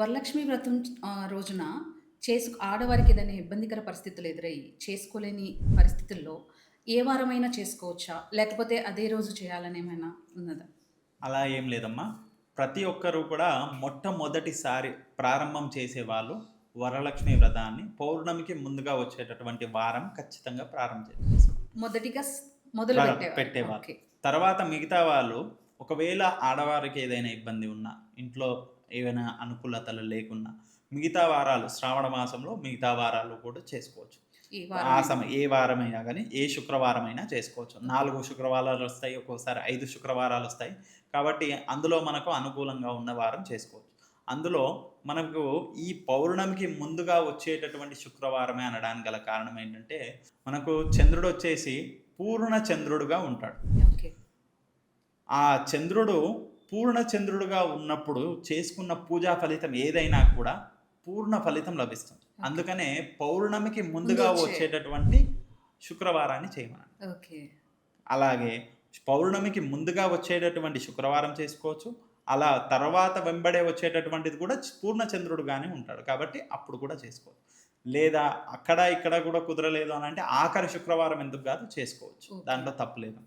వరలక్ష్మి వ్రతం రోజున ఆడవారికి ఏదైనా ఇబ్బందికర పరిస్థితులు ఎదురయ్యి చేసుకోలేని పరిస్థితుల్లో ఏ వారమైనా చేసుకోవచ్చా? లేకపోతే అదే రోజు చేయాలని ఏమైనా ఉన్నదా? అలా ఏం లేదమ్మా. ప్రతి ఒక్కరు కూడా మొట్టమొదటిసారి ప్రారంభం చేసేవాళ్ళు వరలక్ష్మి వ్రతాన్ని పౌర్ణమికి ముందుగా వచ్చేటటువంటి వారం ఖచ్చితంగా ప్రారంభం చేసుకోవాలి. మొదటిగా మొదలు పెట్టేవారు. పెట్టేవాళ్ళు. ఓకే. తర్వాత మిగతా వాళ్ళు ఒకవేళ ఆడవారికి ఏదైనా ఇబ్బంది ఉన్నా, ఇంట్లో ఏవైనా అనుకూలతలు లేకున్నా, మిగతా వారాలు శ్రావణ మాసంలో మిగతా వారాలు కూడా చేసుకోవచ్చు. ఈ ఆ వారమైనా. ఏ వారమైనా గానీ, ఏ శుక్రవారమైనా చేసుకోవచ్చు. 4 శుక్రవారాలొస్తాయి. ఒక్కోసారి 5 శుక్రవారాలొస్తాయి. కాబట్టి అందులో మనకు అనుకూలంగా ఉన్న వారం చేసుకోవచ్చు. అందులో మనకు ఈ పౌర్ణమికి ముందుగా వచ్చేటటువంటి శుక్రవారమే అనడానికి గల కారణం ఏంటంటే, మనకు చంద్రుడొచ్చేసి పూర్ణ చంద్రుడుగా ఉంటాడు. ఓకే. ఆ చంద్రుడు పూర్ణ చంద్రుడుగా ఉన్నప్పుడు చేసుకున్న పూజా ఫలితం ఏదైనా కూడా పూర్ణ ఫలితం లభిస్తుంది. ఓకే. అందుకనే పౌర్ణమికి ముందుగా ముందు వచ్చే వచ్చేటటువంటి శుక్రవారాన్ని చేయమన్నాడు. ఓకే. అలాగే పౌర్ణమికి ముందుగా వచ్చేటటువంటి శుక్రవారం చేసుకోవచ్చు. అలా తర్వాత వెంబడే వచ్చేటటువంటిది కూడా పూర్ణ చంద్రుడుగానే ఉంటాడు. కాబట్టి అప్పుడు కూడా చేసుకోవచ్చు. లేదా అక్కడ ఇక్కడ కూడా కుదరలేదు అనంటే ఆఖరి శుక్రవారం ఎందుకు కాదు చేసుకోవచ్చు. ఓకే. దాంట్లో తప్పు లేదు.